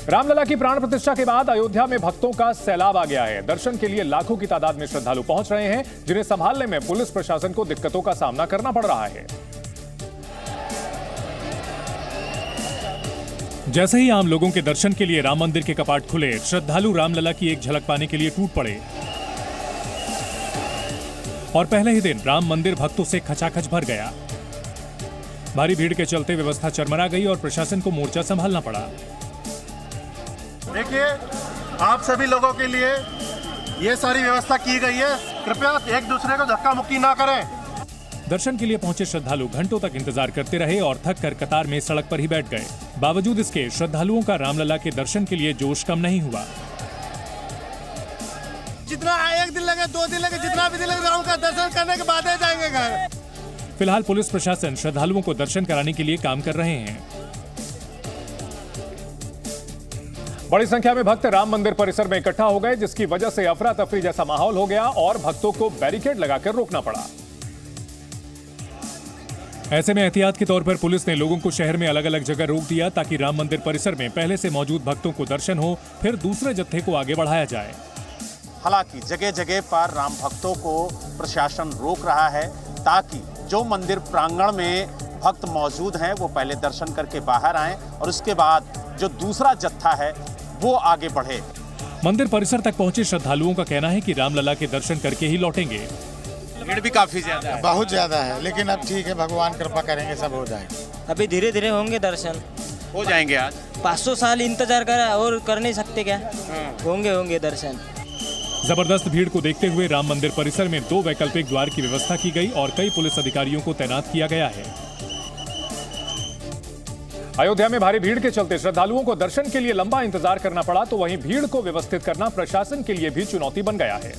रामलला की प्राण प्रतिष्ठा के बाद अयोध्या में भक्तों का सैलाब आ गया है। दर्शन के लिए लाखों की तादाद में श्रद्धालु पहुंच रहे हैं, जिन्हें संभालने में पुलिस प्रशासन को दिक्कतों का सामना करना पड़ रहा है। जैसे ही आम लोगों के दर्शन के लिए राम मंदिर के कपाट खुले, श्रद्धालु रामलला की एक झलक पाने के लिए टूट पड़े और पहले ही दिन राम मंदिर भक्तों से खचाखच भर गया। भारी भीड़ के चलते व्यवस्था चरमरा गई और प्रशासन को मोर्चा संभालना पड़ा। देखिए, आप सभी लोगों के लिए ये सारी व्यवस्था की गई है। कृपया एक दूसरे को धक्का मुक्की ना करें। दर्शन के लिए पहुंचे श्रद्धालु घंटों तक इंतजार करते रहे और थक कर कतार में सड़क पर ही बैठ गए। बावजूद इसके श्रद्धालुओं का रामलला के दर्शन के लिए जोश कम नहीं हुआ। जितना एक दिन लगे, 2 दिन लगे, जितना भी दिन लगे, राम का दर्शन करने के बाद ही जाएंगे घर। फिलहाल पुलिस प्रशासन श्रद्धालुओं को दर्शन कराने के लिए काम कर रहे हैं। बड़ी संख्या में भक्त राम मंदिर परिसर में इकट्ठा हो गए, जिसकी वजह से अफरा तफरी जैसा माहौल हो गया और भक्तों को बैरिकेड लगाकर रोकना पड़ा। ऐसे में एहतियात के तौर पर पुलिस ने लोगों को शहर में अलग अलग जगह रोक दिया, ताकि राम मंदिर परिसर में पहले से मौजूद भक्तों को दर्शन हो, फिर दूसरे जत्थे को आगे बढ़ाया जाए। हालांकि जगह जगह पर राम भक्तों को प्रशासन रोक रहा है, ताकि जो मंदिर प्रांगण में भक्त मौजूद हैं वो पहले दर्शन करके बाहर आएं और उसके बाद जो दूसरा जत्था है वो आगे बढ़े। मंदिर परिसर तक पहुंचे श्रद्धालुओं का कहना है कि रामलला के दर्शन करके ही लौटेंगे। भीड़ भी काफी ज्यादा है। बहुत ज्यादा है, लेकिन अब ठीक है, भगवान कृपा करेंगे, सब हो जाएगा। अभी धीरे धीरे होंगे दर्शन, हो जाएंगे। आज 500 साल इंतजार करा और कर नहीं सकते क्या? होंगे दर्शन। जबरदस्त भीड़ को देखते हुए राम मंदिर परिसर में 2 वैकल्पिक द्वार की व्यवस्था की गई और कई पुलिस अधिकारियों को तैनात किया गया है। अयोध्या में भारी भीड़ के चलते श्रद्धालुओं को दर्शन के लिए लंबा इंतजार करना पड़ा, तो वहीं भीड़ को व्यवस्थित करना प्रशासन के लिए भी चुनौती बन गया है,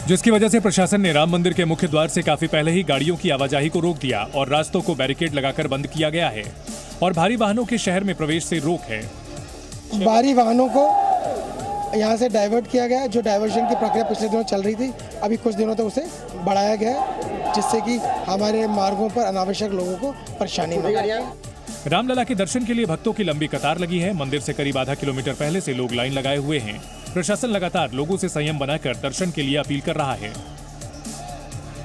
जिसकी वजह से प्रशासन ने राम मंदिर के मुख्य द्वार से काफी पहले ही गाड़ियों की आवाजाही को रोक दिया और रास्तों को बैरिकेड लगाकर बंद किया गया है और भारी वाहनों के शहर में प्रवेश से रोक है। भारी वाहनों को यहाँ से डाइवर्ट किया गया, जो डाइवर्जन की प्रक्रिया पिछले दिनों चल रही थी, अभी कुछ दिनों तक उसे बढ़ाया गया, जिससे कि हमारे मार्गों पर अनावश्यक लोगों को परेशानी न हो। रामलला के दर्शन के लिए भक्तों की लंबी कतार लगी है। मंदिर से करीब आधा किलोमीटर पहले से लोग लाइन लगाए हुए हैं। प्रशासन लगातार लोगों से संयम बनाकर दर्शन के लिए अपील कर रहा है।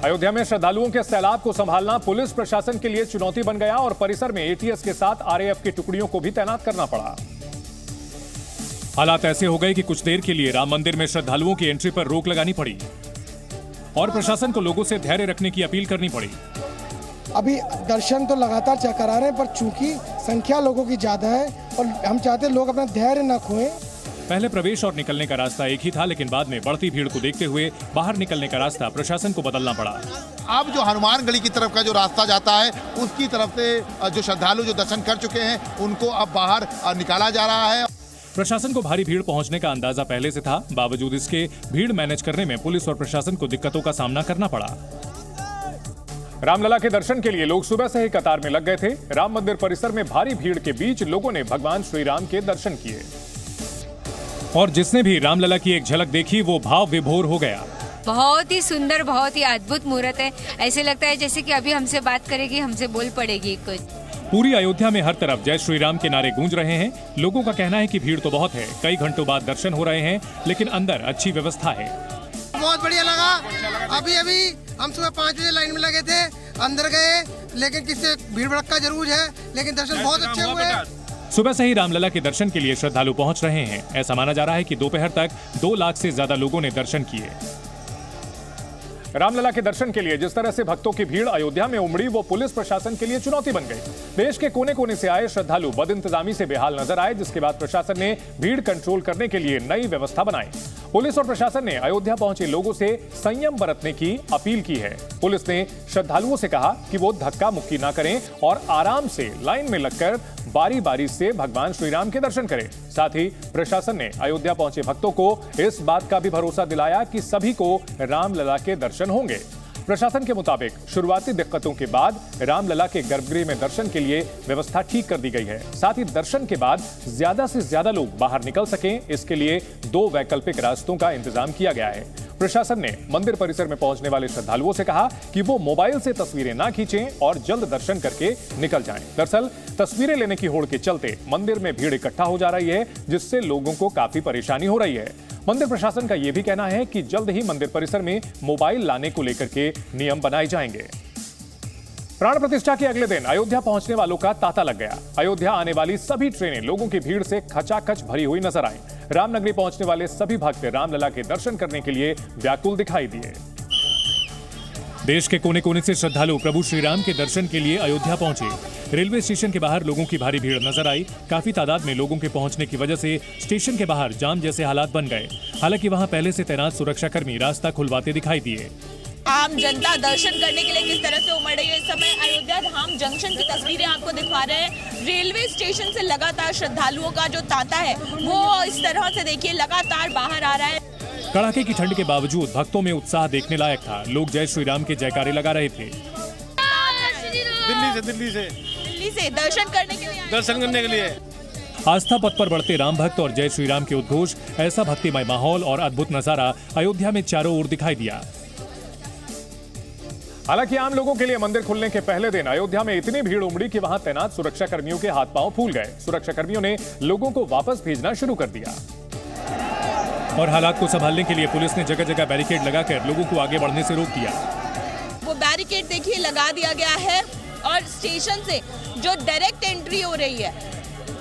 अयोध्या में श्रद्धालुओं के सैलाब को संभालना पुलिस प्रशासन के लिए चुनौती बन गया और परिसर में एटीएस के साथ आरएएफ की टुकड़ियों को भी तैनात करना पड़ा। हालात ऐसे हो गए कि कुछ देर के लिए राम मंदिर में श्रद्धालुओं की एंट्री पर रोक लगानी पड़ी और प्रशासन को लोगों से धैर्य रखने की अपील करनी पड़ी। अभी दर्शन तो लगातार करा रहे हैं, पर चूंकि संख्या लोगों की ज्यादा है और हम चाहते हैं लोग अपना धैर्य न खोएं। पहले प्रवेश और निकलने का रास्ता एक ही था, लेकिन बाद में बढ़ती भीड़ को देखते हुए बाहर निकलने का रास्ता प्रशासन को बदलना पड़ा। अब जो हनुमान गली की तरफ का जो रास्ता जाता है, उसकी तरफ से जो श्रद्धालु जो दर्शन कर चुके हैं उनको अब बाहर निकाला जा रहा है। प्रशासन को भारी भीड़ पहुंचने का अंदाजा पहले से था, बावजूद इसके भीड़ मैनेज करने में पुलिस और प्रशासन को दिक्कतों का सामना करना पड़ा। रामलला के दर्शन के लिए लोग सुबह से ही कतार में लग गए थे। राम मंदिर परिसर में भारी भीड़ के बीच लोगों ने भगवान श्री राम के दर्शन किए और जिसने भी रामलला की एक झलक देखी वो भाव विभोर हो गया। बहुत ही सुंदर, बहुत ही अद्भुत मूर्त है। ऐसे लगता है जैसे कि अभी हमसे बात करेगी, हमसे बोल पड़ेगी कुछ। पूरी अयोध्या में हर तरफ जय श्री राम के नारे गूंज रहे हैं। लोगों का कहना है कि भीड़ तो बहुत है, कई घंटों बाद दर्शन हो रहे हैं, लेकिन अंदर अच्छी व्यवस्था है। बहुत बढ़िया लगा। अभी हम सुबह 5 बजे लाइन में लगे थे, अंदर गए, लेकिन किसी भीड़ भड़का जरूर है, लेकिन दर्शन बहुत अच्छे हुए। सुबह से ही रामलला के दर्शन के लिए श्रद्धालु पहुंच रहे हैं। ऐसा माना जा रहा है कि दोपहर तक 2 लाख से ज्यादा लोगों ने दर्शन किए। रामलला के दर्शन के लिए जिस तरह से भक्तों की भीड़ अयोध्या में उमड़ी, वो पुलिस प्रशासन के लिए चुनौती बन गई। देश के कोने कोने से आए श्रद्धालु बदइंतजामी से बेहाल नजर आए, जिसके बाद प्रशासन ने भीड़ कंट्रोल करने के लिए नई व्यवस्था बनाई। पुलिस और प्रशासन ने अयोध्या पहुंचे लोगों से संयम बरतने की अपील की है। पुलिस ने श्रद्धालुओं से कहा कि वो धक्का मुक्की ना करें और आराम से लाइन में लगकर बारी बारी से भगवान श्री राम के दर्शन करें। साथ ही प्रशासन ने अयोध्या पहुंचे भक्तों को इस बात का भी भरोसा दिलाया कि सभी को रामलला के दर्शन होंगे। प्रशासन के मुताबिक शुरुआती दिक्कतों के बाद रामलला के गर्भगृह में दर्शन के लिए व्यवस्था ठीक कर दी गई है। साथ ही दर्शन के बाद ज्यादा से ज्यादा लोग बाहर निकल सकें, इसके लिए 2 वैकल्पिक रास्तों का इंतजाम किया गया है। प्रशासन ने मंदिर परिसर में पहुंचने वाले श्रद्धालुओं से कहा कि वो मोबाइल से तस्वीरें ना खींचें और जल्द दर्शन करके निकल जाएं। दरअसल तस्वीरें लेने की होड़ के चलते मंदिर में भीड़ इकट्ठा हो जा रही है, जिससे लोगों को काफी परेशानी हो रही है। मंदिर प्रशासन का यह भी कहना है कि जल्द ही मंदिर परिसर में मोबाइल लाने को लेकर के नियम बनाए जाएंगे। प्राण प्रतिष्ठा के अगले दिन अयोध्या पहुंचने वालों का तांता लग गया। अयोध्या आने वाली सभी ट्रेनें लोगों की भीड़ से खचाखच भरी हुई नजर आईं। रामनगरी पहुंचने वाले सभी भक्त रामलला के दर्शन करने के लिए व्याकुल दिखाई दिए। देश के कोने कोने से श्रद्धालु प्रभु श्री राम के दर्शन के लिए अयोध्या पहुंचे। रेलवे स्टेशन के बाहर लोगों की भारी भीड़ नजर आई। काफी तादाद में लोगों के पहुंचने की वजह से स्टेशन के बाहर जाम जैसे हालात बन गए। हालांकि वहां पहले से तैनात सुरक्षाकर्मी रास्ता खुलवाते दिखाई दिए। आम जनता दर्शन करने के लिए किस तरह से उमड़ रही है। इस समय अयोध्या धाम जंक्शन की तस्वीरें आपको दिखा रहे हैं। रेलवे स्टेशन से लगातार श्रद्धालुओं का जो तांता है वो इस तरह से देखिए लगातार बाहर आ रहा है। कड़ाके की ठंड के बावजूद भक्तों में उत्साह देखने लायक था। लोग जय श्री राम के जयकारे लगा रहे थे। दिल्ली से दर्शन करने के लिए आस्था पथ पर बढ़ते राम भक्त और जय श्री राम के उद्घोष, ऐसा भक्तिमय माहौल और अद्भुत नजारा अयोध्या में चारों ओर दिखाई दिया। हालांकि आम लोगों के लिए मंदिर खुलने के पहले दिन अयोध्या में इतनी भीड़ उमड़ी कि वहां तैनात सुरक्षा कर्मियों के हाथ पांव फूल गए। सुरक्षा कर्मियों ने लोगों को वापस भेजना शुरू कर दिया और हालात को संभालने के लिए पुलिस ने जगह जगह बैरिकेड लगाकर लोगों को आगे बढ़ने से रोक दिया। वो बैरिकेड देखिए लगा दिया गया है और स्टेशन से जो डायरेक्ट एंट्री हो रही है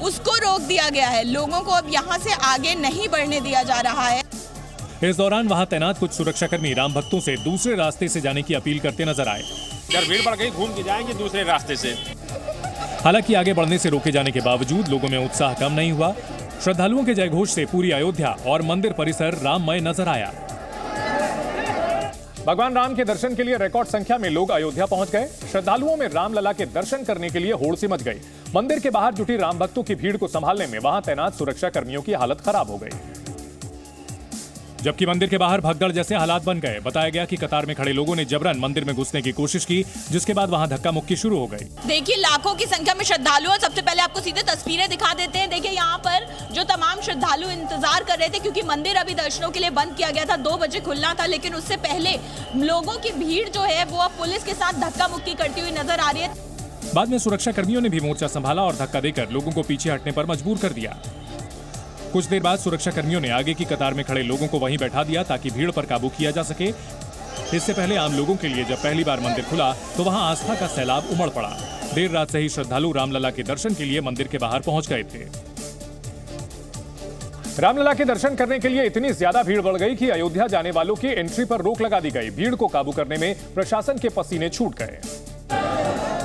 उसको रोक दिया गया है। लोगों को अब यहाँ से आगे नहीं बढ़ने दिया जा रहा है। इस दौरान वहां तैनात कुछ सुरक्षाकर्मी राम भक्तों से दूसरे रास्ते से जाने की अपील करते नजर आए। अगर भीड़ बढ़ गई घूम के जाएंगे दूसरे रास्ते से। हालांकि आगे बढ़ने से रोके जाने के बावजूद लोगों में उत्साह कम नहीं हुआ। श्रद्धालुओं के जयघोष से पूरी अयोध्या और मंदिर परिसर राममय नजर आया। भगवान राम के दर्शन के लिए रिकॉर्ड संख्या में लोग अयोध्या पहुंच गए। श्रद्धालुओं में रामलला के दर्शन करने के लिए होड़ सी मच गई। मंदिर के बाहर जुटी राम भक्तों की भीड़ को संभालने में वहां तैनात सुरक्षा कर्मियों की हालत खराब हो गई, जबकि मंदिर के बाहर भगदड़ जैसे हालात बन गए। बताया गया कि कतार में खड़े लोगों ने जबरन मंदिर में घुसने की कोशिश की, जिसके बाद वहां धक्का मुक्की शुरू हो गई। देखिए लाखों की संख्या में श्रद्धालु हैं। सबसे पहले आपको सीधे तस्वीरें दिखा देते हैं। देखिए यहाँ पर जो तमाम श्रद्धालु इंतजार कर रहे थे, क्योंकि मंदिर अभी दर्शनों के लिए बंद किया गया था, 2 बजे खुलना था, लेकिन उससे पहले लोगों की भीड़ जो है वो अब पुलिस के साथ धक्का मुक्की करती हुई नजर आ रही है। बाद में सुरक्षा कर्मियों ने भी मोर्चा संभाला और धक्का देकर लोगों को पीछे हटने पर मजबूर कर दिया। कुछ देर बाद सुरक्षा कर्मियों ने आगे की कतार में खड़े लोगों को वहीं बैठा दिया ताकि भीड़ पर काबू किया जा सके। इससे पहले आम लोगों के लिए जब पहली बार मंदिर खुला तो वहां आस्था का सैलाब उमड़ पड़ा। देर रात से ही श्रद्धालु रामलला के दर्शन के लिए मंदिर के बाहर पहुंच गए थे। रामलला के दर्शन करने के लिए इतनी ज्यादा भीड़ बढ़ गई कि अयोध्या जाने वालों की एंट्री पर रोक लगा दी गई। भीड़ को काबू करने में प्रशासन के पसीने छूट गए।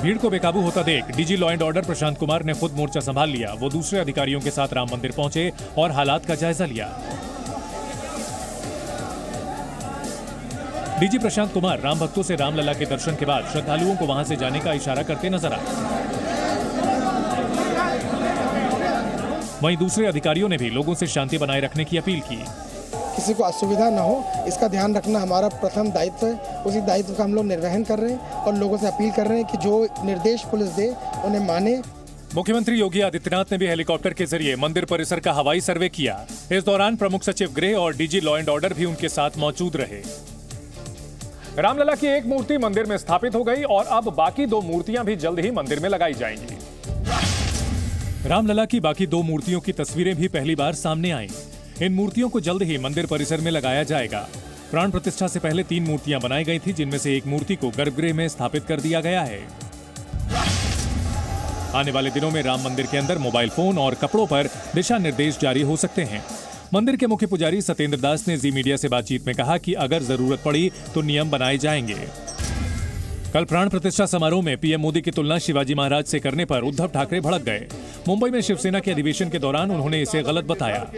भीड़ को बेकाबू होता देख DG law and order Prashant Kumar ने खुद मोर्चा संभाल लिया। वो दूसरे अधिकारियों के साथ राम मंदिर पहुंचे और हालात का जायजा लिया। डीजी प्रशांत कुमार राम भक्तों से रामलला के दर्शन के बाद श्रद्धालुओं को वहां से जाने का इशारा करते नजर आए। वहीं दूसरे अधिकारियों ने भी लोगों से शांति बनाए रखने की अपील की। किसी को असुविधा न हो, इसका ध्यान रखना हमारा प्रथम दायित्व है। उसी दायित्व का हम लोग निर्वहन कर रहे हैं और लोगों से अपील कर रहे हैं कि जो निर्देश पुलिस दे उन्हें माने। मुख्यमंत्री योगी आदित्यनाथ ने भी हेलीकॉप्टर के जरिए मंदिर परिसर का हवाई सर्वे किया। इस दौरान प्रमुख सचिव गृह और डीजी लॉ एंड ऑर्डर भी उनके साथ मौजूद रहे। रामलला की एक मूर्ति मंदिर में स्थापित हो गई और अब बाकी 2 मूर्तियां भी जल्द ही मंदिर में लगाई जाएंगी। रामलला की बाकी 2 मूर्तियों की तस्वीरें भी पहली बार सामने आई। इन मूर्तियों को जल्द ही मंदिर परिसर में लगाया जाएगा। प्राण प्रतिष्ठा से पहले 3 मूर्तियां बनाई गई थी, जिनमें से एक मूर्ति को गर्भगृह में स्थापित कर दिया गया है। आने वाले दिनों में राम मंदिर के अंदर मोबाइल फोन और कपड़ों पर दिशा निर्देश जारी हो सकते हैं। मंदिर के मुख्य पुजारी सत्येंद्र दास ने जी मीडिया से बातचीत में कहा कि अगर जरूरत पड़ी तो नियम बनाए जाएंगे। कल प्राण प्रतिष्ठा समारोह में पीएम मोदी की तुलना शिवाजी महाराज से करने पर उद्धव ठाकरे भड़क गए। मुंबई में शिवसेना के अधिवेशन के दौरान उन्होंने इसे गलत बताया।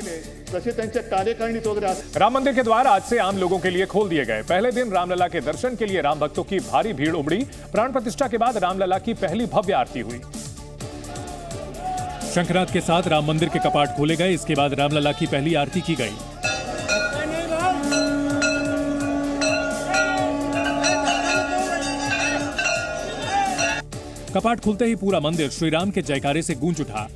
राम मंदिर के द्वार आज से आम लोगों के लिए खोल दिए गए। पहले दिन रामलला के दर्शन के लिए राम भक्तों की भारी भीड़ उमड़ी। प्राण प्रतिष्ठा के बाद रामलला की पहली भव्य आरती हुई। शंखनाद के साथ राम मंदिर के कपाट खोले गए। इसके बाद रामलला की पहली आरती की गई। कपाट खुलते ही पूरा मंदिर श्री राम के जयकारे से गूंज उठा।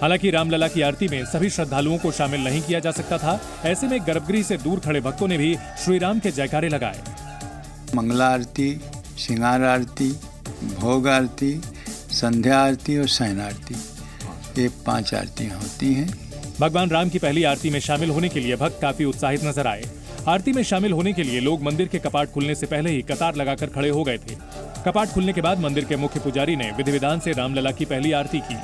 हालांकि रामलला की आरती में सभी श्रद्धालुओं को शामिल नहीं किया जा सकता था। ऐसे में गर्भगृह से दूर खड़े भक्तों ने भी श्री राम के जयकारे लगाए। मंगला आरती, श्रृंगार आरती, भोग आरती, संध्या आरती और शयन आरती, ये 5 आरतियां होती हैं। भगवान राम की पहली आरती में शामिल होने के लिए भक्त काफी उत्साहित नजर आए। आरती में शामिल होने के लिए लोग मंदिर के कपाट खुलने से पहले ही कतार लगाकर खड़े हो गए थे। कपाट खुलने के बाद मंदिर के मुख्य पुजारी ने विधि विधान से रामलला की पहली आरती की।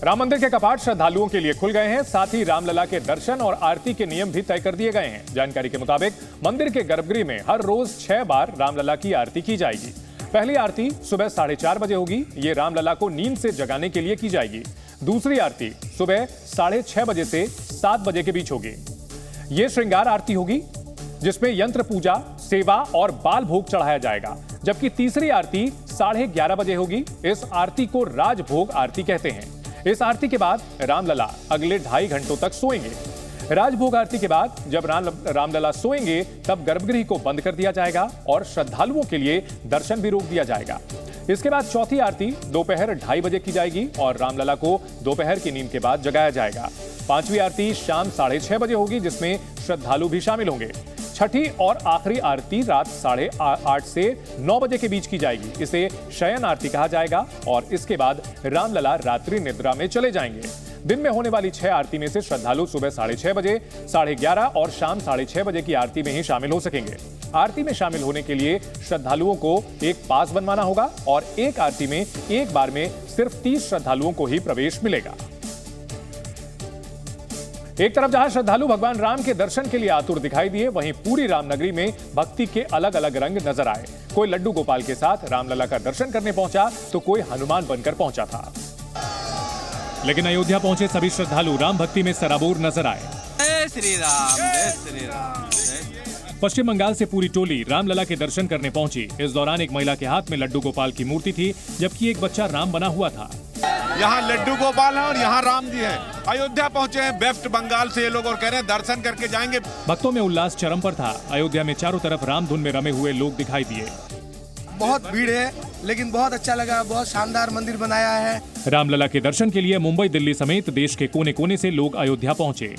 राम मंदिर के कपाट श्रद्धालुओं के लिए खुल गए हैं। साथ ही रामलला के दर्शन और आरती के नियम भी तय कर दिए गए हैं। जानकारी के मुताबिक मंदिर के गर्भगृह में हर रोज 6 बार रामलला की आरती की जाएगी। पहली आरती सुबह 4:30 बजे होगी। ये रामलला को नींद से जगाने के लिए की जाएगी। दूसरी आरती सुबह 6:30 बजे से 7 बजे के बीच होगी। ये श्रृंगार आरती होगी जिसमें यंत्र पूजा, सेवा और बाल भोग चढ़ाया जाएगा। जबकि तीसरी आरती 11:30 बजे होगी। इस आरती को राजभोग आरती कहते हैं। इस आरती के बाद रामलला अगले 2.5 घंटों तक सोएंगे। राजभोग आरती के बाद जब रामलला सोएंगे तब गर्भगृह को बंद कर दिया जाएगा और श्रद्धालुओं के लिए दर्शन भी रोक दिया जाएगा। इसके बाद चौथी आरती दोपहर 2:30 बजे की जाएगी और रामलला को दोपहर की नींद के बाद जगाया जाएगा। 5वीं आरती शाम 6:30 बजे होगी जिसमें श्रद्धालु भी शामिल होंगे। छठी और आखिरी आरती रात 8:30 से 9 बजे के बीच की जाएगी। इसे शयन आरती कहा जाएगा और इसके बाद रामलला रात्रि निद्रा में चले जाएंगे। दिन में होने वाली 6 आरती में से श्रद्धालु सुबह 6:30 बजे, 11:30 और शाम 6:30 बजे की आरती में ही शामिल हो सकेंगे। आरती में शामिल होने के लिए श्रद्धालुओं को एक पास बनवाना होगा और एक आरती में एक बार में सिर्फ 30 श्रद्धालुओं को ही प्रवेश मिलेगा। एक तरफ जहां श्रद्धालु भगवान राम के दर्शन के लिए आतुर दिखाई दिए, वहीं पूरी रामनगरी में भक्ति के अलग अलग रंग नजर आए। कोई लड्डू गोपाल के साथ रामलला का दर्शन करने पहुंचा तो कोई हनुमान बनकर पहुंचा था। लेकिन अयोध्या पहुंचे सभी श्रद्धालु राम भक्ति में सराबोर नजर आए। जय श्री राम, जय श्री राम। पश्चिम बंगाल से पूरी टोली रामलला के दर्शन करने पहुंची। इस दौरान एक महिला के हाथ में लड्डू गोपाल की मूर्ति थी, जबकि एक बच्चा राम बना हुआ था। यहाँ लड्डू गोपाल है और यहाँ राम जी है। अयोध्या पहुँचे हैं वेस्ट बंगाल से ये लोग और कह रहे हैं दर्शन करके जाएंगे। भक्तों में उल्लास चरम पर था। अयोध्या में चारों तरफ राम धुन में रमे हुए लोग दिखाई दिए। बहुत भीड़ है लेकिन बहुत अच्छा लगा। बहुत शानदार मंदिर बनाया है। रामलला के दर्शन के लिए मुंबई, दिल्ली समेत देश के कोने कोने से लोग अयोध्या पहुंचे।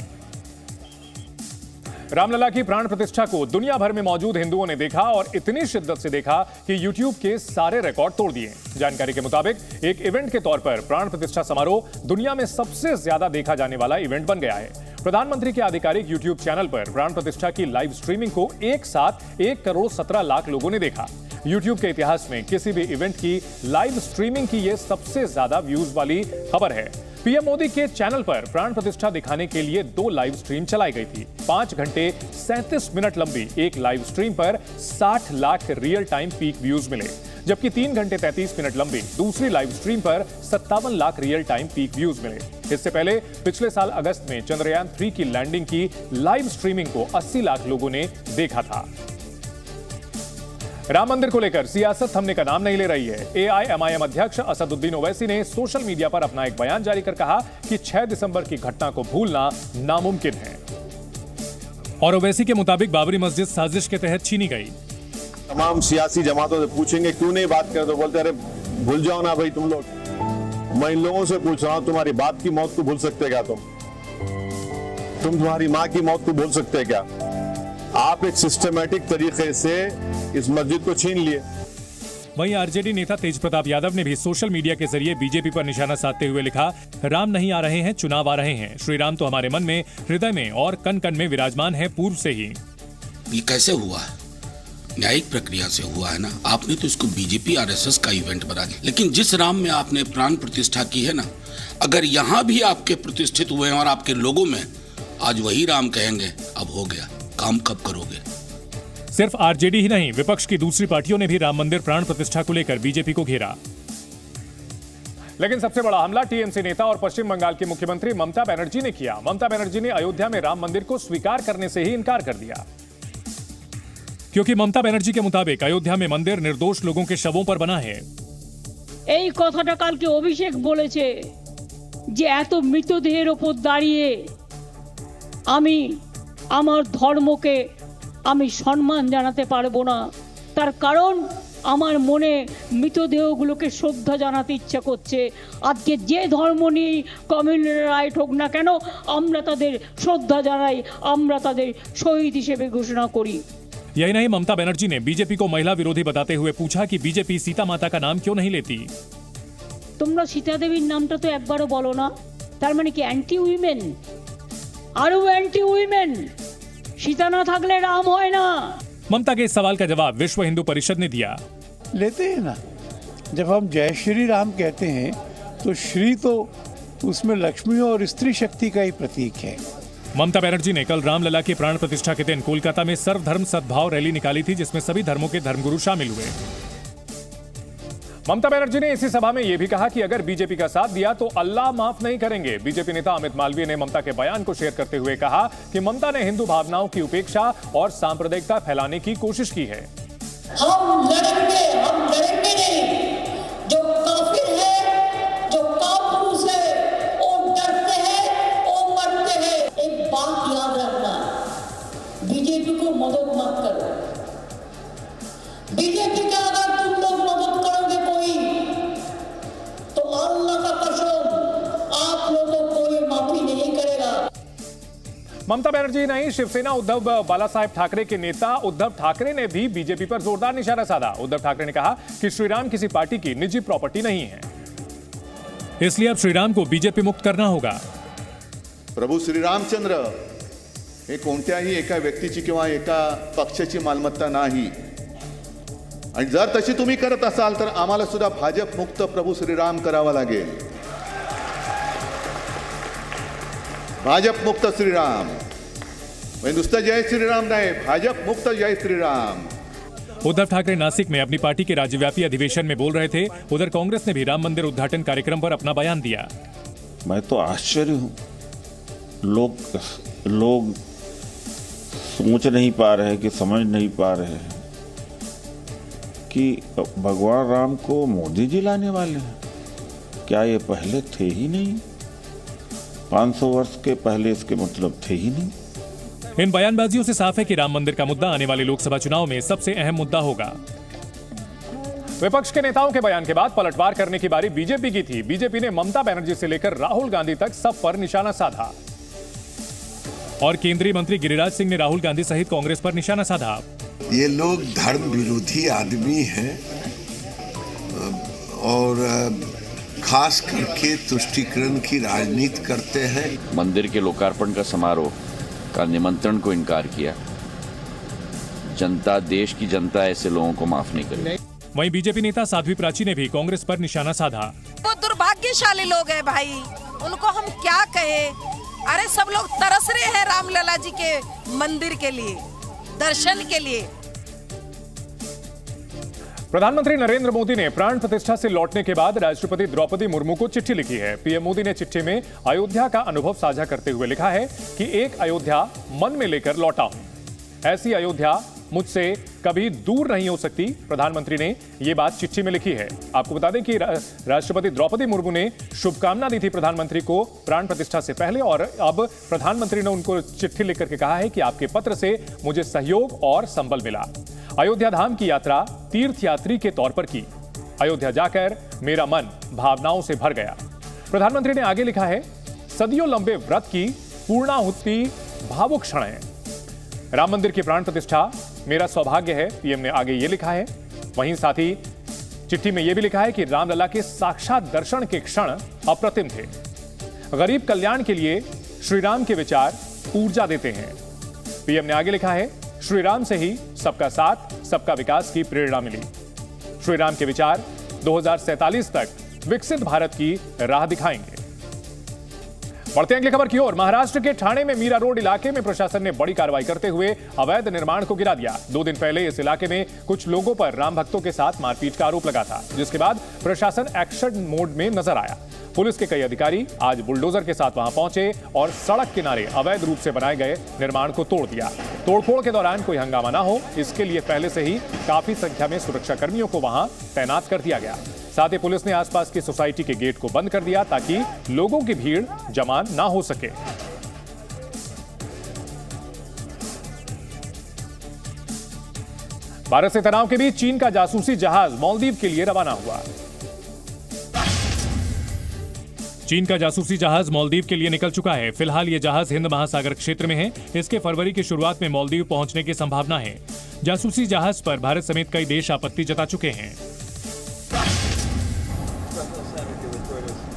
रामलला की प्राण प्रतिष्ठा को दुनिया भर में मौजूद हिंदुओं ने देखा और इतनी शिद्दत से देखा कि YouTube के सारे रिकॉर्ड तोड़ दिए। जानकारी के मुताबिक एक इवेंट के तौर पर प्राण प्रतिष्ठा समारोह दुनिया में सबसे ज्यादा देखा जाने वाला इवेंट बन गया है। प्रधानमंत्री के आधिकारिक YouTube चैनल पर प्राण प्रतिष्ठा की लाइव स्ट्रीमिंग को एक साथ 1,17,00,000 लोगों ने देखा। YouTube के इतिहास में किसी भी इवेंट की लाइव स्ट्रीमिंग की यह सबसे ज्यादा व्यूज वाली खबर है। पीएम मोदी के चैनल पर प्राण प्रतिष्ठा दिखाने के लिए 2 लाइव स्ट्रीम चलाई गई थी। 5 घंटे 37 मिनट लंबी एक लाइव स्ट्रीम पर 60 lakh real time peak views मिले, जबकि 3 घंटे 33 मिनट लंबी दूसरी लाइव स्ट्रीम पर 57 lakh real time peak views मिले। इससे पहले पिछले साल अगस्त में चंद्रयान 3 की लैंडिंग की लाइव स्ट्रीमिंग को 80 लाख लोगों ने देखा था। राम मंदिर को लेकर सियासत थमने का नाम नहीं ले रही है। AIMIM अध्यक्ष असदुद्दीन ओवैसी ने सोशल मीडिया पर अपना एक बयान जारी कर कहा कि 6 दिसंबर की घटना को भूलना नामुमकिन है। और ओवैसी के मुताबिक बाबरी मस्जिद साजिश के तहत छीनी गई। तमाम सियासी जमातों से पूछेंगे क्यों नहीं बात कर, तो बोलते अरे भूल जाओ ना भाई तुम लोग। मैं इन लोगों से पूछ रहा हूं, तुम्हारी बाप की मौत को भूल सकते क्या? तुम तुम्हारी माँ की मौत को भूल सकते क्या? आप एक सिस्टमैटिक तरीके से इस मस्जिद को छीन लिए। वहीं आरजेडी नेता तेज प्रताप यादव ने भी सोशल मीडिया के जरिए बीजेपी पर निशाना साधते हुए लिखा, राम नहीं आ रहे हैं, चुनाव आ रहे हैं। श्री राम तो हमारे मन में, हृदय में और कन कन में विराजमान है पूर्व से ही। ये कैसे हुआ है? न्यायिक प्रक्रिया से हुआ है ना। आपने तो इसको बीजेपी RSS का इवेंट बना दिया। लेकिन जिस राम में आपने प्राण प्रतिष्ठा की है ना, अगर यहाँ भी आपके प्रतिष्ठित हुए हैं और आपके लोगों में आज वही राम कहेंगे अब हो गया, काम कब करोगे? सिर्फ आरजेडी ही नहीं, विपक्ष की दूसरी पार्टियों ने भी राम मंदिर प्राण प्रतिष्ठा को लेकर बीजेपी को घेरा। लेकिन सबसे बड़ा हमला टीएमसी नेता और पश्चिम बंगाल की मुख्यमंत्री ममता बनर्जी ने किया। ममता बनर्जी ने अयोध्या में राम मंदिर को स्वीकार करने से ही इनकार कर दिया, क्योंकि ममता बनर्जी के मुताबिक अयोध्या में मंदिर निर्दोष लोगों के शवों पर बना है। এই কথাটা কালকে অভিষেক বলেছে যে এত মৃতদেহের উপর দাঁড়িয়ে আমি আমার ধর্মকে আমি সম্মান জানাতে পারবো না। তার কারণ আমার মনে মৃতদেহগুলোকে শ্রদ্ধা জানাতে ইচ্ছা করছে। আজকে যে ধর্ম নিয়ে কমিউনাল রাইট হোক না কেন, আমরা তাদের শ্রদ্ধা জানাই, আমরা তাদের শহীদ হিসেবে ঘোষণা করি। यही नहीं, ममता बनर्जी ने बीजेपी को महिला विरोधी बताते हुए पूछा कि बीजेपी सीता माता का नाम क्यों नहीं लेती। তোমরা সীতা দেবীর নামটা তো একবারও বলো না, তার মানে কি অ্যান্টি উইমেন? আরও অ্যান্টি উইমেন? सीता ना থাকলে राम হয় না। ममता के इस सवाल का जवाब विश्व हिंदू परिषद ने दिया। लेते हैं ना, जब हम जय श्री राम कहते हैं तो श्री तो उसमें लक्ष्मी और स्त्री शक्ति का ही प्रतीक है। ममता बनर्जी ने कल रामलला की प्राण प्रतिष्ठा के दिन कोलकाता में सर्वधर्म सद्भाव रैली निकाली थी, जिसमें सभी धर्मों के धर्मगुरु शामिल हुए। ममता बनर्जी ने इसी सभा में यह भी कहा कि अगर बीजेपी का साथ दिया तो अल्लाह माफ नहीं करेंगे। बीजेपी नेता अमित मालवीय ने ममता के बयान को शेयर करते हुए कहा कि ममता ने हिंदू भावनाओं की उपेक्षा और सांप्रदायिकता फैलाने की कोशिश की है। हम लड़ेंगे नहीं। जो काफिर है, जो कापुरुष है, वो डरते हैं, वो मरते हैं। एक बात याद रखना, बीजेपी को मदद मत करो। बीजेपी का अगर तुम लोग मदद करोगे कोई, तो अल्लाह का कसम आप लोगों को कोई माफी नहीं करेगा। ममता बनर्जी नहीं, शिवसेना उद्धव बाला साहेब ठाकरे के नेता उद्धव ठाकरे ने भी बीजेपी पर जोरदार निशाना साधा। उद्धव ठाकरे ने कहा कि श्रीराम किसी पार्टी की निजी प्रॉपर्टी नहीं है, इसलिए अब श्रीराम को बीजेपी मुक्त करना होगा। प्रभू श्रीरामचंद्र हे कोणत्याही एका व्यक्तीची किंवा एका पक्षाची मालमत्ता नाही, आणि जर तशी तुम्ही करत असाल तर आम्हाला सुद्धा भाजप मुक्त प्रभू श्रीराम करावा लागेल। भाजप मुक्त श्रीराम, नुसतं जय श्रीराम नाही, भाजप मुक्त जय श्रीराम। उद्धव ठाकरे नासिक में अपनी पार्टी के राज्यव्यापी अधिवेशन में बोल रहे थे। उधर कांग्रेस ने भी राम मंदिर उद्घाटन कार्यक्रम पर अपना बयान दिया। मैं तो आश्चर्य हूं, लोग सोच नहीं पा रहे कि समझ नहीं पा रहे हैं कि भगवान राम को मोदी जी लाने वाले हैं। क्या ये पहले थे ही नहीं? 500 वर्ष के पहले इसके मतलब थे ही नहीं। इन बयानबाजियों से साफ है कि राम मंदिर का मुद्दा आने वाले लोकसभा चुनाव में सबसे अहम मुद्दा होगा। विपक्ष के नेताओं के बयान के बाद पलटवार करने की बारी बीजेपी की थी। बीजेपी ने ममता बनर्जी से लेकर राहुल गांधी तक सब पर निशाना साधा और केंद्रीय मंत्री गिरिराज सिंह ने राहुल गांधी सहित कांग्रेस पर निशाना साधा। ये लोग धर्म विरोधी आदमी हैं और खास करके तुष्टीकरण की राजनीति करते हैं। मंदिर के लोकार्पण का समारोह का निमंत्रण को इनकार किया। जनता, देश की जनता ऐसे लोगों को माफ नहीं करेगी। वहीं बीजेपी नेता साध्वी प्राची ने भी कांग्रेस पर निशाना साधा। वो दुर्भाग्यशाली लोग हैं भाई, उनको हम क्या कहें। अरे सब लोग तरस रहे हैं रामलला जी के मंदिर के लिए, दर्शन के लिए। प्रधानमंत्री नरेंद्र मोदी ने प्राण प्रतिष्ठा से लौटने के बाद राष्ट्रपति द्रौपदी मुर्मू को चिट्ठी लिखी है। पीएम मोदी ने चिट्ठी में अयोध्या का अनुभव साझा करते हुए लिखा है कि एक अयोध्या मन में लेकर लौटा हूं। ऐसी अयोध्या मुझसे कभी दूर नहीं हो सकती। प्रधानमंत्री ने यह बात चिट्ठी में लिखी है। आपको बता दें कि राष्ट्रपति द्रौपदी मुर्मू ने शुभकामना दी थी प्रधानमंत्री को प्राण प्रतिष्ठा से पहले, और अब प्रधानमंत्री ने उनको चिट्ठी लिखकर के कहा है कि आपके पत्र से मुझे सहयोग और संबल मिला। अयोध्या धाम की यात्रा तीर्थयात्री के तौर पर की। अयोध्या जाकर मेरा मन भावनाओं से भर गया। प्रधानमंत्री ने आगे लिखा है, सदियों लंबे व्रत की पूर्णाहुति भावुक क्षण है। राम मंदिर की प्राण प्रतिष्ठा मेरा सौभाग्य है, पीएम ने आगे ये लिखा है। वहीं साथ ही चिट्ठी में यह भी लिखा है कि रामलला के साक्षात दर्शन के क्षण अप्रतिम थे। गरीब कल्याण के लिए श्री राम के विचार ऊर्जा देते हैं। पीएम ने आगे लिखा है, श्री राम से ही सबका साथ, सबका विकास की प्रेरणा मिली। श्री राम के विचार 2047 तक विकसित भारत की राह दिखाएंगे। बढ़ते अगली खबर की ओर। महाराष्ट्र के ठाणे में मीरा रोड इलाके में प्रशासन ने बड़ी कार्रवाई करते हुए अवैध निर्माण को गिरा दिया। 2 दिन पहले इस इलाके में कुछ लोगों पर राम भक्तों के साथ मारपीट का आरोप लगा था, जिसके बाद प्रशासन एक्शन मोड में नजर आया। पुलिस के कई अधिकारी आज बुलडोजर के साथ वहां पहुंचे और सड़क किनारे अवैध रूप से बनाए गए निर्माण को तोड़ दिया। तोड़फोड़ के दौरान कोई हंगामा न हो, इसके लिए पहले से ही काफी संख्या में सुरक्षा कर्मियों को वहां तैनात कर दिया गया। साथ ही पुलिस ने आसपास की सोसाइटी के गेट को बंद कर दिया ताकि लोगों की भीड़ जमा ना हो सके। भारत से तनाव के बीच चीन का जासूसी जहाज मालदीव के लिए रवाना हुआ। चीन का जासूसी जहाज मालदीव के लिए निकल चुका है। फिलहाल ये जहाज हिंद महासागर क्षेत्र में है। इसके फरवरी की शुरुआत में मालदीव पहुंचने की संभावना है। जासूसी जहाज पर भारत समेत कई देश आपत्ति जता चुके हैं।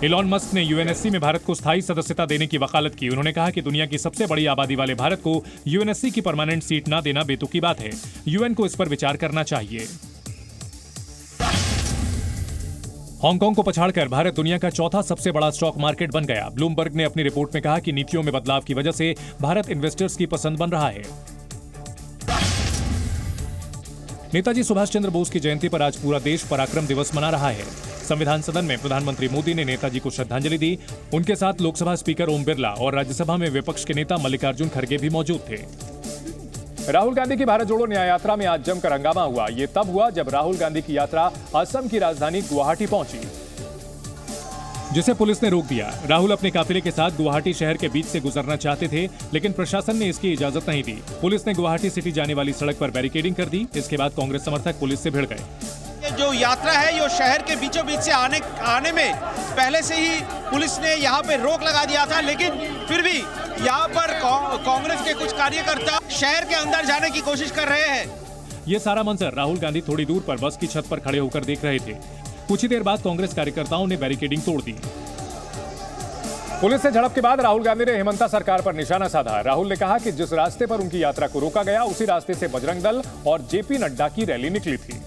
इलॉन मस्क ने यूएनएससी में भारत को स्थायी सदस्यता देने की वकालत की। उन्होंने कहा कि दुनिया की सबसे बड़ी आबादी वाले भारत को यूएनएससी की परमानेंट सीट न देना बेतुकी बात है। यूएन को इस पर विचार करना चाहिए। हांगकांग को पछाड़कर भारत दुनिया का चौथा सबसे बड़ा स्टॉक मार्केट बन गया। ब्लूमबर्ग ने अपनी रिपोर्ट में कहा कि नीतियों में बदलाव की वजह से भारत इन्वेस्टर्स की पसंद बन रहा है। नेताजी सुभाष चंद्र बोस की जयंती पर आज पूरा देश पराक्रम दिवस मना रहा है। संविधान सदन में प्रधानमंत्री मोदी ने नेताजी को श्रद्धांजलि दी। उनके साथ लोकसभा स्पीकर ओम बिरला और राज्यसभा में विपक्ष के नेता मल्लिकार्जुन खड़गे भी मौजूद थे। राहुल गांधी की भारत जोड़ो न्याय यात्रा में आज जमकर हंगामा हुआ। ये तब हुआ जब राहुल गांधी की यात्रा असम की राजधानी गुवाहाटी पहुंची, जिसे पुलिस ने रोक दिया। राहुल अपने काफिले के साथ गुवाहाटी शहर के बीच से गुजरना चाहते थे, लेकिन प्रशासन ने इसकी इजाजत नहीं दी। पुलिस ने गुवाहाटी सिटी जाने वाली सड़क पर बैरिकेडिंग कर दी। इसके बाद कांग्रेस समर्थक पुलिस से भिड़ गए। जो यात्रा है ये शहर के बीचों बीच से आने में पहले से ही पुलिस ने यहाँ पे रोक लगा दिया था, लेकिन फिर भी यहाँ पर कांग्रेस के कुछ कार्यकर्ता शहर के अंदर जाने की कोशिश कर रहे हैं। ये सारा मंजर राहुल गांधी थोड़ी दूर पर बस की छत पर खड़े होकर देख रहे थे। कुछ ही देर बाद कांग्रेस कार्यकर्ताओं ने बैरिकेडिंग तोड़ दी। पुलिस से झड़प के बाद राहुल गांधी ने हेमंता सरकार पर निशाना साधा। राहुल ने कहा कि जिस रास्ते पर उनकी यात्रा को रोका गया उसी रास्ते से बजरंग दल और जेपी नड्डा की रैली निकली थी,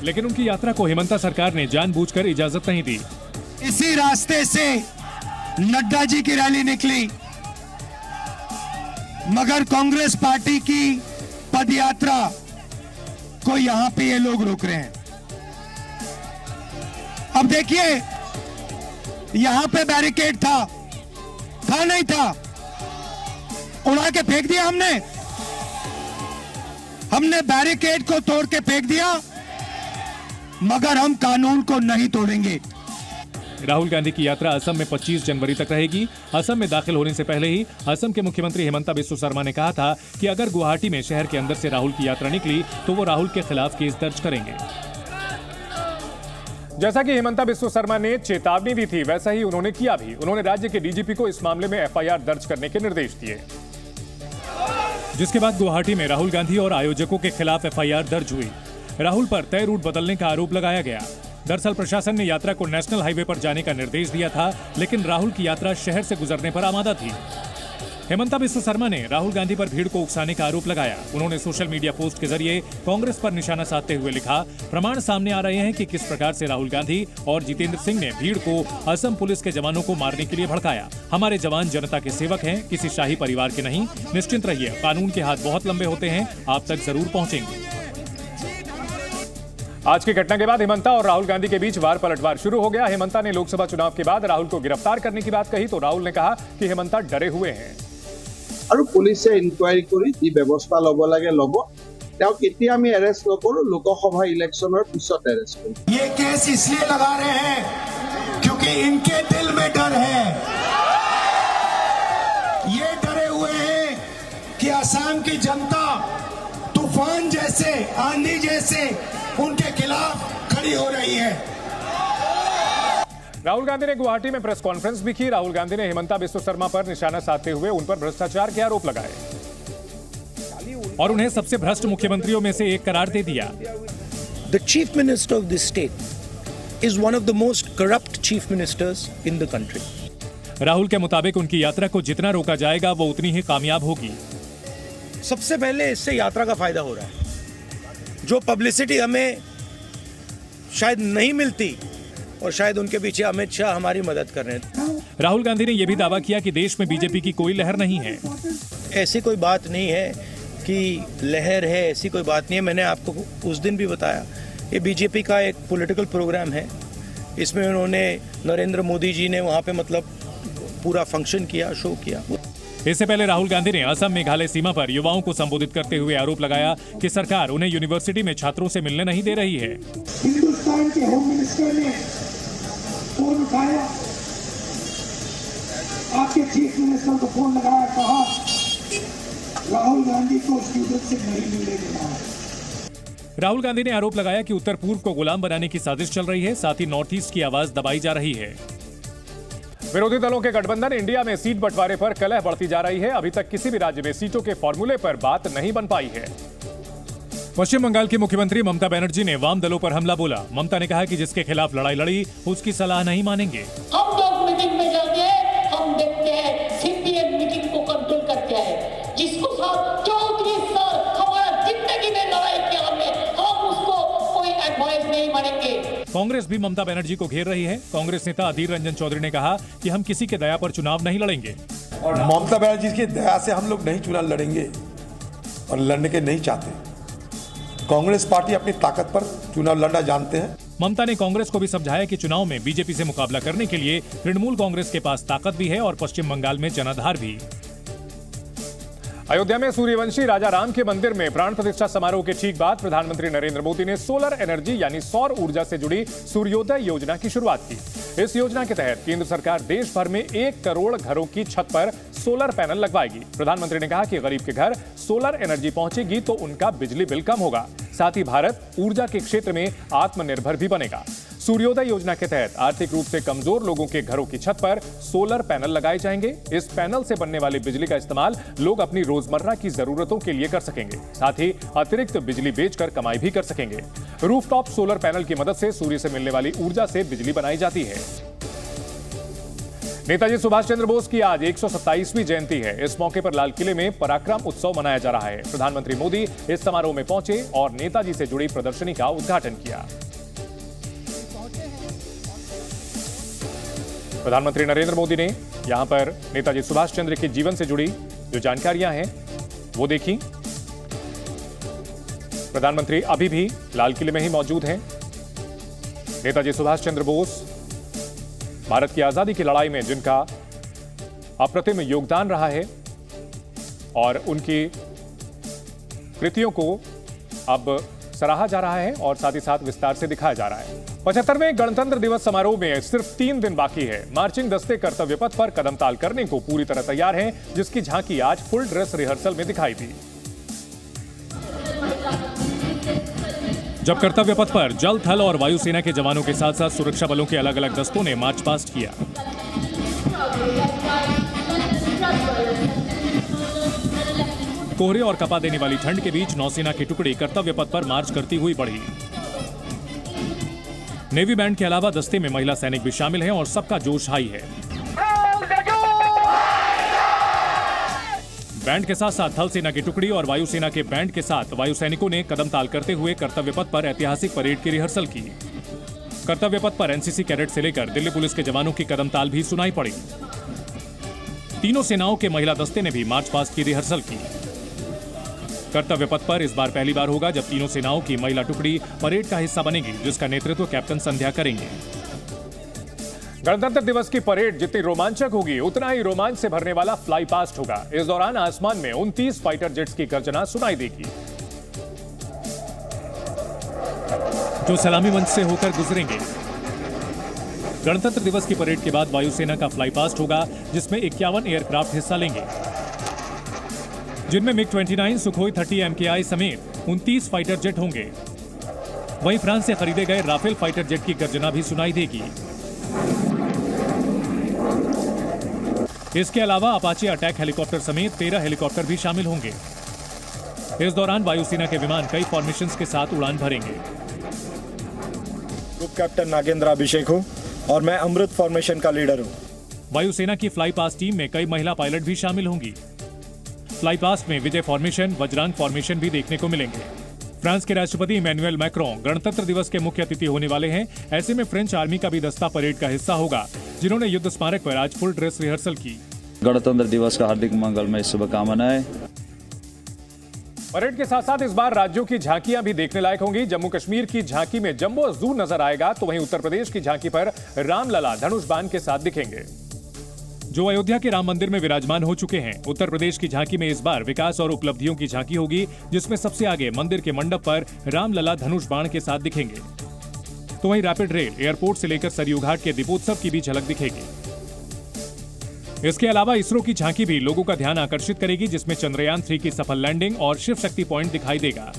लेकिन उनकी यात्रा को हेमंता सरकार ने जानबूझकर इजाजत नहीं दी। इसी रास्ते से नड्डा जी की रैली निकली, मगर कांग्रेस पार्टी की पदयात्रा को यहां पे ये लोग रोक रहे हैं। अब देखिए, यहां पे बैरिकेड था नहीं था, उड़ा के फेंक दिया हमने बैरिकेड को तोड़ के फेंक दिया, मगर हम कानून को नहीं तोड़ेंगे। राहुल गांधी की यात्रा असम में 25 जनवरी तक रहेगी। असम में दाखिल होने से पहले ही असम के मुख्यमंत्री हेमंता बिस्वा शर्मा ने कहा था कि अगर गुवाहाटी में शहर के अंदर से राहुल की यात्रा निकली तो वो राहुल के खिलाफ केस दर्ज करेंगे। जैसा कि हेमंता बिस्वा शर्मा ने चेतावनी दी थी, वैसा ही उन्होंने किया भी। उन्होंने राज्य के डीजीपी को इस मामले में एफआईआर दर्ज करने के निर्देश दिए, जिसके बाद गुवाहाटी में राहुल गांधी और आयोजकों के खिलाफ एफआईआर दर्ज हुई। राहुल पर तय रूट बदलने का आरोप लगाया गया। दरअसल प्रशासन ने यात्रा को नेशनल हाईवे पर जाने का निर्देश दिया था, लेकिन राहुल की यात्रा शहर से गुजरने पर आमादा थी। हेमंता बिस्वा शर्मा ने राहुल गांधी पर भीड़ को उकसाने का आरोप लगाया। उन्होंने सोशल मीडिया पोस्ट के जरिए कांग्रेस पर निशाना साधते हुए लिखा, प्रमाण सामने आ रहे हैं कि किस प्रकार से राहुल गांधी और जितेंद्र सिंह ने भीड़ को असम पुलिस के जवानों को मारने के लिए भड़काया। हमारे जवान जनता के सेवक हैं, किसी शाही परिवार के नहीं। निश्चिंत रहिए, कानून के हाथ बहुत लंबे होते हैं, आप तक जरूर पहुंचेंगे। आज की घटना के बाद हेमंता और राहुल गांधी के बीच वार पलटवार शुरू हो गया। हेमंता ने लोकसभा चुनाव के बाद राहुल को गिरफ्तार करने की बात कही तो राहुल ने कहा कि हेमंता डरे हुए हैं। और पुलिस इनक्वायरी करी जी व्यवस्था लब लगे लब, আমি এৰেষ্ট নকৰো, লোকসভা ইলেকশনৰ পিছত এৰেষ্ট কৰিম। ये केस इसलिए लगा रहे हैं क्योंकि इनके दिल में डर है। ये डरे हुए हैं कि असम की जनता तूफान जैसे, आंधी जैसे उनके खिलाफ खड़ी हो रही है। राहुल गांधी ने गुवाहाटी में प्रेस कॉन्फ्रेंस भी की। राहुल गांधी ने हेमंता बिस्वा शर्मा पर निशाना साधते हुए उन पर भ्रष्टाचार के आरोप लगाए और उन्हें सबसे भ्रष्ट मुख्यमंत्रियों में से एक करार दे दिया। The chief minister of this state is one of the most corrupt chief ministers in the country. Rahul के मुताबिक उनकी यात्रा को जितना रोका जाएगा वो उतनी ही कामयाब होगी। सबसे पहले इससे यात्रा का फायदा हो रहा है। जो पब्लिसिटी हमें शायद नहीं मिलती और शायद उनके पीछे अमित शाह हमारी मदद कर रहे हैं। राहुल गांधी ने यह भी दावा किया कि देश में बीजेपी की कोई लहर नहीं है। ऐसी कोई बात नहीं है कि लहर है, ऐसी कोई बात नहीं है। मैंने आपको उस दिन भी बताया, ये बीजेपी का एक पॉलिटिकल प्रोग्राम है। इसमें उन्होंने नरेंद्र मोदी जी ने वहाँ पे मतलब पूरा फंक्शन किया, शो किया। इससे पहले राहुल गांधी ने असम मेघालय सीमा पर युवाओं को संबोधित करते हुए आरोप लगाया कि सरकार उन्हें यूनिवर्सिटी में छात्रों से मिलने नहीं दे रही है। हिंदुस्तान के होम मिनिस्टर ने फोन उठाया, आपके चीफ मिनिस्टर को फोन लगाया, कहा राहुल गांधी को स्टूडेंट से नहीं मिलने देना है। राहुल गांधी ने आरोप लगाया कि उत्तर पूर्व को गुलाम बनाने की साजिश चल रही है, साथ ही नॉर्थ ईस्ट की आवाज दबाई जा रही है। विरोधी दलों के गठबंधन इंडिया में सीट बंटवारे पर कलह बढ़ती जा रही है। अभी तक किसी भी राज्य में सीटों के फॉर्मूले पर बात नहीं बन पाई है। पश्चिम बंगाल की मुख्यमंत्री ममता बनर्जी ने वाम दलों पर हमला बोला। ममता ने कहा कि जिसके खिलाफ लड़ाई लड़ी उसकी सलाह नहीं मानेंगे। हम लोग मीटिंग में जाते हैं, हम देखते हैं सीपीएम मीटिंग को कंट्रोल करते हैं। जिसको 34 साल हमारा जिंदगी में लड़ाई किया हमने, हम उसको कोई एडवाइस नहीं मानेंगे। कांग्रेस भी ममता बनर्जी को घेर रही है। कांग्रेस नेता अधीर रंजन चौधरी ने कहा कि हम किसी के दया पर चुनाव नहीं लड़ेंगे। और ममता बनर्जी की दया से हम लोग नहीं चुनाव लड़ेंगे और लड़ने के नहीं चाहते। कांग्रेस पार्टी अपनी ताकत पर चुनाव लड़ना जानते हैं। ममता ने कांग्रेस को भी समझाया कि चुनाव में बीजेपी से मुकाबला करने के लिए तृणमूल कांग्रेस के पास ताकत भी है और पश्चिम बंगाल में जनाधार भी। अयोध्या में सूर्यवंशी राजा राम के मंदिर में प्राण प्रतिष्ठा समारोह के ठीक बाद प्रधानमंत्री नरेंद्र मोदी ने सोलर एनर्जी यानी सौर ऊर्जा से जुड़ी सूर्योदय योजना की शुरुआत की। इस योजना के तहत केंद्र सरकार देश भर में 1 करोड़ घरों की छत पर सोलर पैनल लगवाएगी। प्रधानमंत्री ने कहा कि गरीब के घर सोलर एनर्जी पहुंचेगी तो उनका बिजली बिल कम होगा। साथ ही भारत ऊर्जा के क्षेत्र में आत्मनिर्भर भी बनेगा। सूर्योदय योजना के तहत आर्थिक रूप से कमजोर लोगों के घरों की छत पर सोलर पैनल लगाए जाएंगे। इस पैनल से बनने वाली बिजली का इस्तेमाल लोग अपनी रोजमर्रा की जरूरतों के लिए कर सकेंगे। साथ ही अतिरिक्त बिजली बेचकर कमाई भी कर सकेंगे। रूफटॉप सोलर पैनल की मदद से सूर्य से मिलने वाली ऊर्जा से बिजली बनाई जाती है। नेताजी सुभाष चंद्र बोस की आज 127वीं जयंती है। इस मौके पर लाल किले में पराक्रम उत्सव मनाया जा रहा है। प्रधानमंत्री मोदी इस समारोह में पहुंचे और नेताजी से जुड़ी प्रदर्शनी का उद्घाटन किया। प्रधानमंत्री नरेंद्र मोदी ने यहां पर नेताजी सुभाष चंद्र के जीवन से जुड़ी जो जानकारियां हैं वो देखी। प्रधानमंत्री अभी भी लाल किले में ही मौजूद हैं। नेताजी सुभाष चंद्र बोस भारत की आजादी की लड़ाई में जिनका अप्रतिम योगदान रहा है और उनकी कृतियों को अब सराहा जा रहा है और साथ ही साथ विस्तार से दिखाया जा रहा है। 75वें गणतंत्र दिवस समारोह में सिर्फ 3 दिन बाकी है। मार्चिंग दस्ते कर्तव्य पथ पर कदम ताल करने को पूरी तरह तैयार हैं, जिसकी झांकी आज फुल ड्रेस रिहर्सल में दिखाई दी। जब कर्तव्य पथ पर जल, थल और वायुसेना के जवानों के साथ साथ सुरक्षा बलों के अलग अलग दस्तों ने मार्च पास्ट किया। कोहरे और कपा देने वाली ठंड के बीच नौसेना की टुकड़ी कर्तव्य पथ पर मार्च करती हुई बढ़ी। नेवी बैंड के अलावा दस्ते में महिला सैनिक भी शामिल हैं और सबका जोश हाई है। बैंड के साथ साथ थल सेना की टुकड़ी और वायुसेना के बैंड के साथ वायु सैनिकों ने कदम ताल करते हुए कर्तव्य पथ पर ऐतिहासिक परेड की रिहर्सल की। कर्तव्य पथ पर एनसीसी कैडेट से लेकर दिल्ली पुलिस के जवानों की कदम ताल भी सुनाई पड़ी। तीनों सेनाओं के महिला दस्ते ने भी मार्च पास्ट की रिहर्सल की। कर्तव्य पथ पर इस बार पहली बार होगा जब तीनों सेनाओं की महिला टुकड़ी परेड का हिस्सा बनेगी, जिसका नेतृत्व कैप्टन संध्या करेंगे। गणतंत्र दिवस की परेड जितनी रोमांचक होगी उतना ही रोमांच से भरने वाला फ्लाई पास्ट होगा। इस दौरान आसमान में 29 फाइटर जेट्स की गर्जना सुनाई देगी, जो सलामी मंच से होकर गुजरेंगे। गणतंत्र दिवस की परेड के बाद वायुसेना का फ्लाई पास्ट होगा, जिसमें 51 एयरक्राफ्ट हिस्सा लेंगे, जिनमें मिग-29, सुखोई 30 MKI समेत 29 फाइटर जेट होंगे। वहीं फ्रांस से खरीदे गए राफेल फाइटर जेट की गर्जना भी सुनाई देगी। इसके अलावा अपाचे अटैक हेलीकॉप्टर समेत 13 हेलीकॉप्टर भी शामिल होंगे। इस दौरान वायुसेना के विमान कई फॉर्मेशंस के साथ उड़ान भरेंगे। ग्रुप कैप्टन नागेंद्र अभिषेक हूं और मैं अमृत फॉर्मेशन का लीडर हूं। वायुसेना की फ्लाई पास्ट टीम में कई महिला पायलट भी शामिल होंगी। फ्लाई पास्ट में विजय फॉर्मेशन, वज्रांग फॉर्मेशन भी देखने को मिलेंगे। फ्रांस के राष्ट्रपति इमैनुएल मैक्रों गणतंत्र दिवस के मुख्य अतिथि होने वाले हैं। ऐसे में फ्रेंच आर्मी का भी दस्ता परेड का हिस्सा होगा, जिन्होंने युद्ध स्मारक पर आज फुल ड्रेस रिहर्सल की। गणतंत्र दिवस का हार्दिक मंगलमय शुभकामनाएं। परेड के साथ साथ इस बार राज्यों की झांकियां भी देखने लायक होंगी। जम्मू कश्मीर की झांकी में जंबो जू नजर आएगा, तो वहीं उत्तर प्रदेश की झांकी पर रामलला धनुष बाण के साथ दिखेंगे, जो अयोध्या के राम मंदिर में विराजमान हो चुके हैं। उत्तर प्रदेश की झांकी में इस बार विकास और उपलब्धियों की झांकी होगी, जिसमें सबसे आगे मंदिर के मंडप पर रामलला धनुष बाण के साथ दिखेंगे। तो वहीं रैपिड रेल, एयरपोर्ट से लेकर सरयू घाट के दीपोत्सव की भी झलक दिखेगी। इसके अलावा इसरो की झांकी भी लोगों का ध्यान आकर्षित करेगी, जिसमें चंद्रयान 3 की सफल लैंडिंग और शिव शक्ति पॉइंट दिखाई देगा।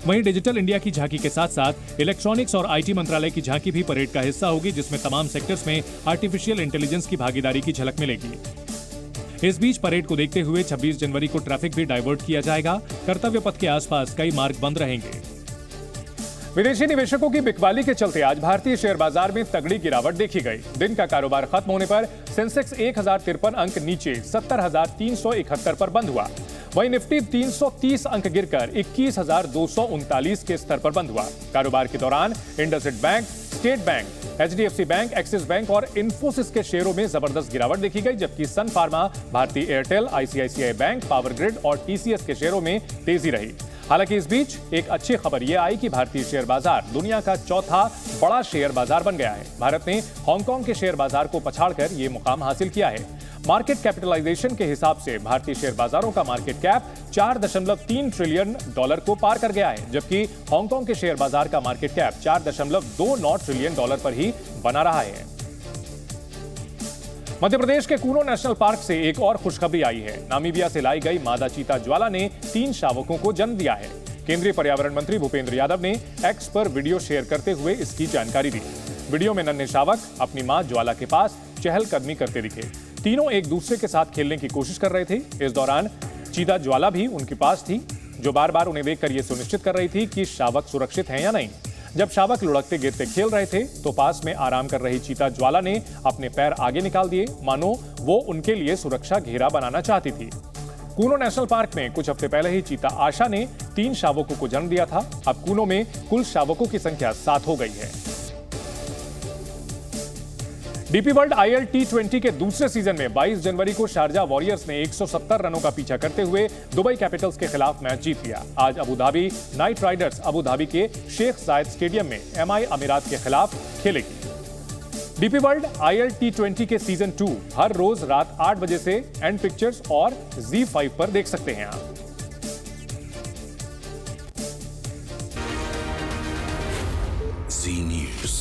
वहीं डिजिटल इंडिया की झांकी के साथ साथ इलेक्ट्रॉनिक्स और आईटी मंत्रालय की झांकी भी परेड का हिस्सा होगी, जिसमें तमाम सेक्टर्स में आर्टिफिशियल इंटेलिजेंस की भागीदारी की झलक मिलेगी। इस बीच परेड को देखते हुए 26 जनवरी को ट्रैफिक भी डाइवर्ट किया जाएगा। कर्तव्य पथ के आसपास कई मार्ग बंद रहेंगे। विदेशी निवेशकों की बिकवाली के चलते आज भारतीय शेयर बाजार में तगड़ी गिरावट देखी गई। दिन का कारोबार खत्म होने पर सेंसेक्स 1053 अंक नीचे 70,371 पर बंद हुआ। वहीं निफ्टी 330 अंक गिरकर 21,239 के स्तर पर बंद हुआ। कारोबार के दौरान IndusInd bank, state bank, HDFC bank, axis bank और इन्फोसिस के शेयरों में जबरदस्त गिरावट देखी गई, जबकि सन फार्मा, भारतीय Airtel, ICICI bank, power grid और TCS के शेयरों में तेजी रही। हालांकि इस बीच एक अच्छी खबर यह आई कि भारतीय शेयर बाजार दुनिया का चौथा बड़ा शेयर बाजार बन गया है। भारत ने हांगकांग के शेयर बाजार को पछाड़कर यह मुकाम हासिल किया है। मार्केट कैपिटलाइजेशन के हिसाब से भारतीय शेयर बाजारों का मार्केट कैप 4.3 ट्रिलियन डॉलर को पार कर गया है, जबकि हांगकांग के शेयर बाजार का मार्केट कैप 4.29 ट्रिलियन डॉलर पर ही बना रहा है। मध्य प्रदेश के कूनो नेशनल पार्क से एक और खुशखबरी आई है। नामीबिया से लाई गई मादा चीता ज्वाला ने 3 शावकों को जन्म दिया है। केंद्रीय पर्यावरण मंत्री भूपेंद्र यादव ने एक्स पर वीडियो शेयर करते हुए इसकी जानकारी दी। वीडियो में नन्हे शावक अपनी मां ज्वाला के पास चहलकदमी करते दिखे। तीनों एक दूसरे के साथ खेलने की कोशिश कर रहे थे। इस दौरान चीता ज्वाला भी उनके पास थी, जो बार बार उन्हें देखकर यह सुनिश्चित कर रही थी कि शावक सुरक्षित हैं या नहीं। जब शावक लुढ़कते गिरते खेल रहे थे तो पास में आराम कर रही चीता ज्वाला ने अपने पैर आगे निकाल दिए, मानो वो उनके लिए सुरक्षा घेरा बनाना चाहती थी। कूनो नेशनल पार्क में कुछ हफ्ते पहले ही चीता आशा ने 3 शावकों को जन्म दिया था। अब कूनो में कुल शावकों की संख्या 7 हो गई है। डीपी वर्ल्ड IL T20 के दूसरे सीजन में 22 जनवरी को शारजा वॉरियर्स ने 170 रनों का पीछा करते हुए दुबई कैपिटल्स के खिलाफ मैच जीत लिया। आज Abu Dhabi Knight Riders Abu Dhabi के शेख जायद स्टेडियम में MI अमीरात के खिलाफ खेलेगी। डीपी वर्ल्ड IL T20 के सीजन 2 हर रोज रात 8 बजे से एंड पिक्चर्स और Z5 पर देख सकते हैं आप। Z News।